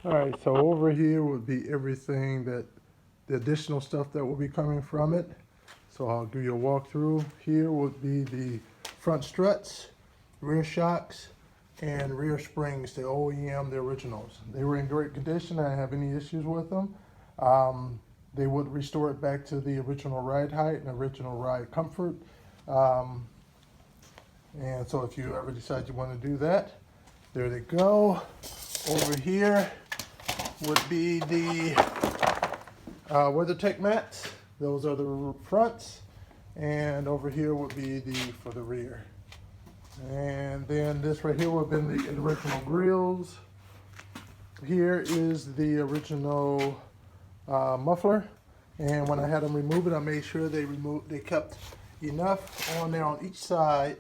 All right, so over here would be everything that the additional stuff that will be coming from it. So I'll give you a walkthrough. Here would be the front struts, rear shocks, and rear springs, the OEM, the originals. They were in great condition. I didn't have any issues with them. They would restore it back to the original ride height and original ride comfort. Um, and so if you ever decide you want to do that, there they go. Over here would be the WeatherTech mats. Those are the fronts. And over here would be the for the rear. And then this right here would have been the original grills. Here is the original muffler. And when I had them remove it, I made sure they kept enough on there on each side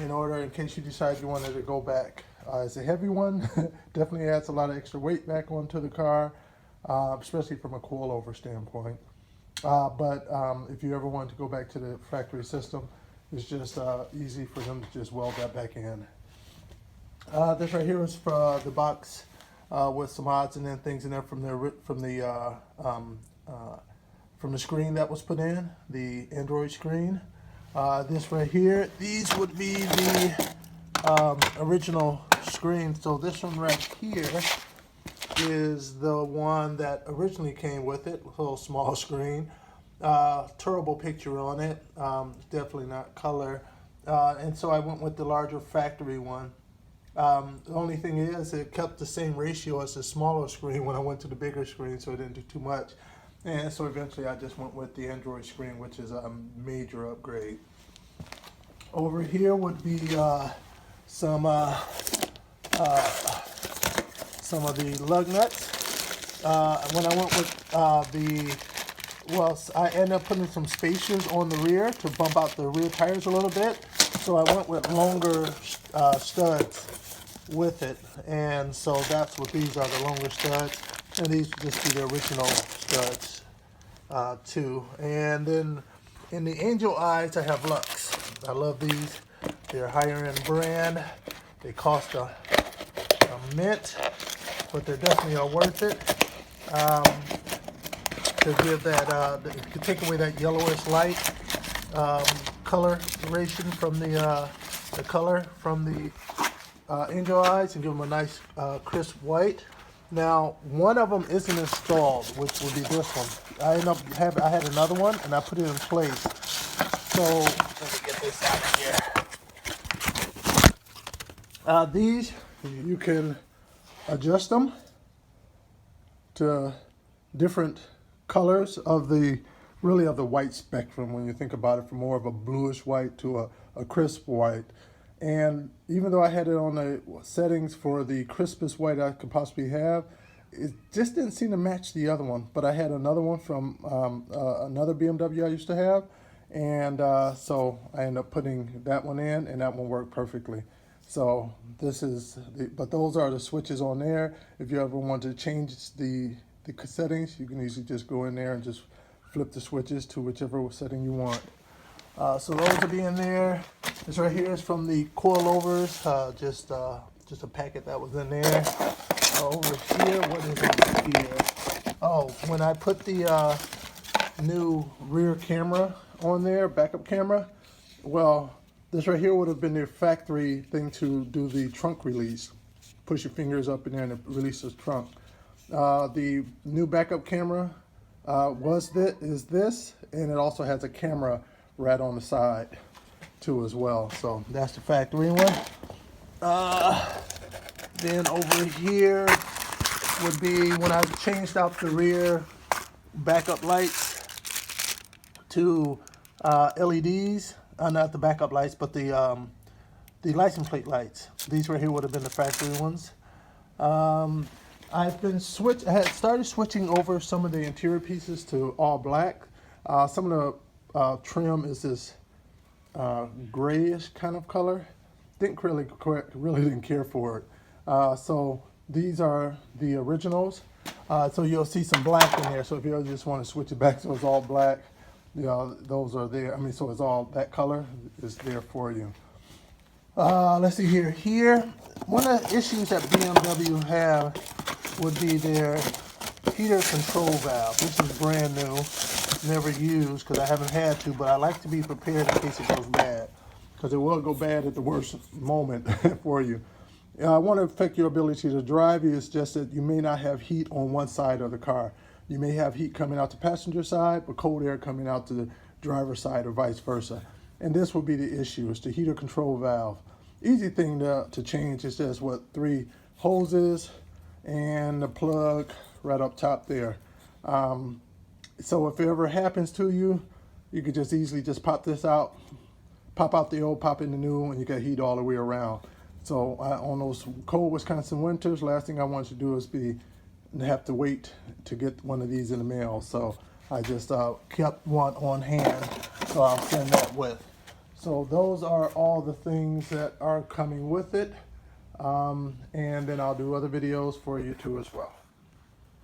in order in case you decide you wanted to go back. It's a heavy one. Definitely adds a lot of extra weight back onto the car, especially from a coilover standpoint. But if you ever want to go back to the factory system, it's just easy for them to just weld that back in. This right here is for the box with some odds and then things in there from the screen that was put in, the Android screen. This right here, these would be the original screen. So this one right here is the one that originally came with it, a little small screen. Turbo picture on it, definitely not color. And so I went with the larger factory one. The only thing is it kept the same ratio as the smaller screen when I went to the bigger screen, so it didn't do too much. And so eventually I just went with the Android screen, which is a major upgrade. Over here would be some of the lug nuts. When I went with I ended up putting some spacers on the rear to bump out the rear tires a little bit. So I went with longer studs with it. And so that's what these are, the longer studs. And these would just be the original studs too. And then in the angel eyes, I have Lux. I love these. They're a higher end brand. They cost a mint, but they definitely are worth it. To give that, to take away that yellowish light coloration from the color from the angel eyes and give them a nice crisp white. Now, one of them isn't installed, which would be this one. I had another one and I put it in place. So let me get this out of here. These, you can adjust them to different colors of the white spectrum when you think about it, from more of a bluish white to a crisp white. And even though I had it on the settings for the crispest white I could possibly have, it just didn't seem to match the other one. But I had another one from another BMW I used to have, and so I ended up putting that one in, and that one worked perfectly. So but those are the switches on there. If you ever want to change the settings, you can easily just go in there and just flip the switches to whichever setting you want. So those will be in there. This right here is from the coilovers, just a packet that was in there. Over here, what is it here? Oh, when I put the new rear camera on there, backup camera, well, this right here would have been the factory thing to do the trunk release. Push your fingers up in there and it releases trunk. The new backup camera is this, and it also has a camera right on the side too as well. So that's the factory one. Then over here would be when I changed out the rear backup lights to LEDs. Not the backup lights, but the license plate lights. These right here would have been the factory ones. I had started switching over some of the interior pieces to all black. Some of the trim is this grayish kind of color. Really didn't care for it. So these are the originals. So you'll see some black in there. So if you just want to switch it back so it's all black, those are there. So it's all, that color is there for you. Let's see here. One of the issues that BMW have would be their heater control valve. This is brand new, never used because I haven't had to, but I like to be prepared in case it goes bad, because it will go bad at the worst moment for you. I want to affect your ability to drive. It's just that you may not have heat on one side of the car. You may have heat coming out the passenger side, but cold air coming out to the driver's side or vice versa. And this will be the issue. It's the heater control valve. Easy thing to change. It's just 3 hoses and the plug right up top there. So if it ever happens to you, you could just easily just pop this out, pop out the old, pop in the new, and you got heat all the way around. So on those cold Wisconsin winters, last thing I want you to do is have to wait to get one of these in the mail. So I just kept one on hand, so I'll send that with. So those are all the things that are coming with it. And then I'll do other videos for you too as well.